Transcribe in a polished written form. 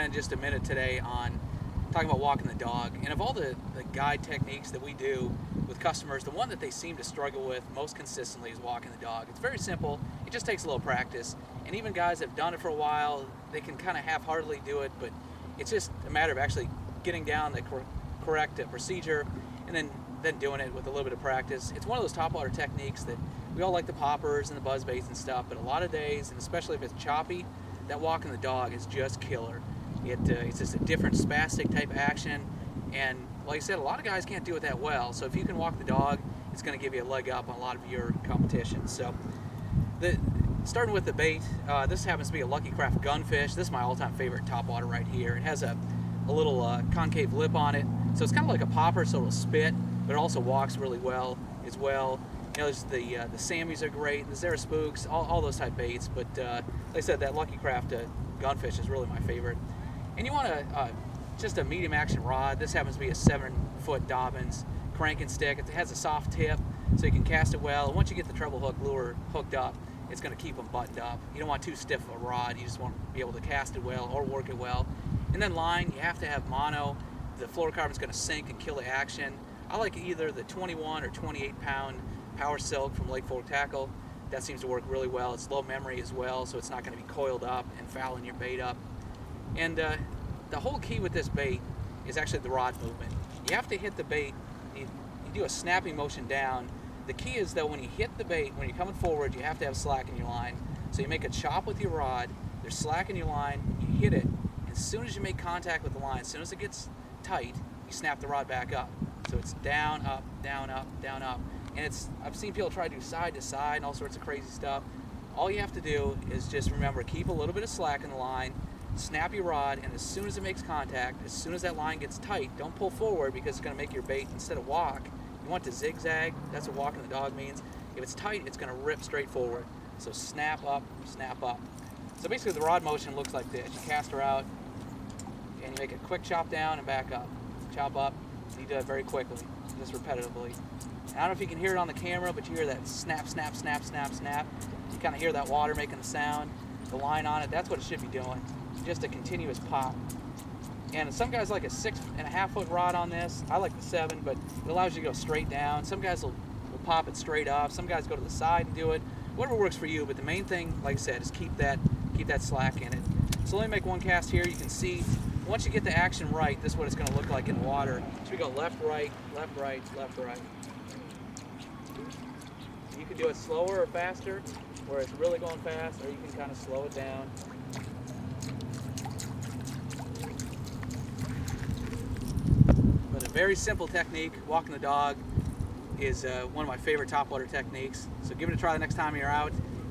spend just a minute today on talking about walking the dog. And of all the guide techniques that we do with customers, the one that they seem to struggle with most consistently is walking the dog. It's very simple. It just takes a little practice. And even guys that have done it for a while, they can kind of half-heartedly do it, but it's just a matter of actually getting down the correct procedure and then doing it with a little bit of practice. It's one of those topwater techniques that we all like, the poppers and the buzz baits and stuff, but a lot of days, and especially if it's choppy, that walking the dog is just killer. It's just a different spastic type action, and like I said, a lot of guys can't do it that well, so if you can walk the dog, it's going to give you a leg up on a lot of your competition. So starting with the bait, this happens to be a Lucky Craft gunfish. This is my all-time favorite topwater right here. It has a little concave lip on it, so it's kind of like a popper, so it'll spit, but it also walks really well as well. You know, there's the Sammys are great, the Zara Spooks, all those type baits, but like I said, that Lucky Craft gunfish is really my favorite. And you want just a medium action rod. This happens to be a 7-foot Dobyns cranking stick. It has a soft tip, so you can cast it well. And once you get the treble hook lure hooked up, it's going to keep them buttoned up. You don't want too stiff of a rod. You just want to be able to cast it well or work it well. And then line, you have to have mono. The fluorocarbon's going to sink and kill the action. I like either the 21 or 28 pound Power Silk from Lake Fork Tackle. That seems to work really well. It's low memory as well, so it's not going to be coiled up and fouling your bait up. And the whole key with this bait is actually the rod movement. You have to hit the bait. You do a snapping motion down. The key is that when you hit the bait, when you're coming forward, you have to have slack in your line. So you make a chop with your rod, there's slack in your line, you hit it, and as soon as you make contact with the line, as soon as it gets tight, you snap the rod back up. So it's down, up, down, up, down, up. And I've seen people try to do side to side and all sorts of crazy stuff. All you have to do is just remember, keep a little bit of slack in the line, snap your rod, and as soon as it makes contact, as soon as that line gets tight, don't pull forward because it's going to make your bait, instead of walk, you want to zigzag. That's what walking the dog means. If it's tight, it's going to rip straight forward. So snap up, snap up. So basically the rod motion looks like this. You cast her out, and you make a quick chop down and back up. Chop up, and you do it very quickly, just repetitively. And I don't know if you can hear it on the camera, but you hear that snap, snap, snap, snap, snap. You kind of hear that water making the sound, the line on it. That's what it should be doing. Just a continuous pop. And some guys like a 6.5-foot rod on this. I like the 7, but it allows you to go straight down. Some guys will pop it straight up. Some guys go to the side and do it. Whatever works for you, but the main thing, like I said, is keep that slack in it. So let me make one cast here. You can see once you get the action right, this is what it's going to look like in water. So we go left, right, left, right, left, right. You can do it slower or faster, where it's really going fast, or you can kind of slow it down. But a very simple technique, walking the dog, is one of my favorite topwater techniques. So give it a try the next time you're out.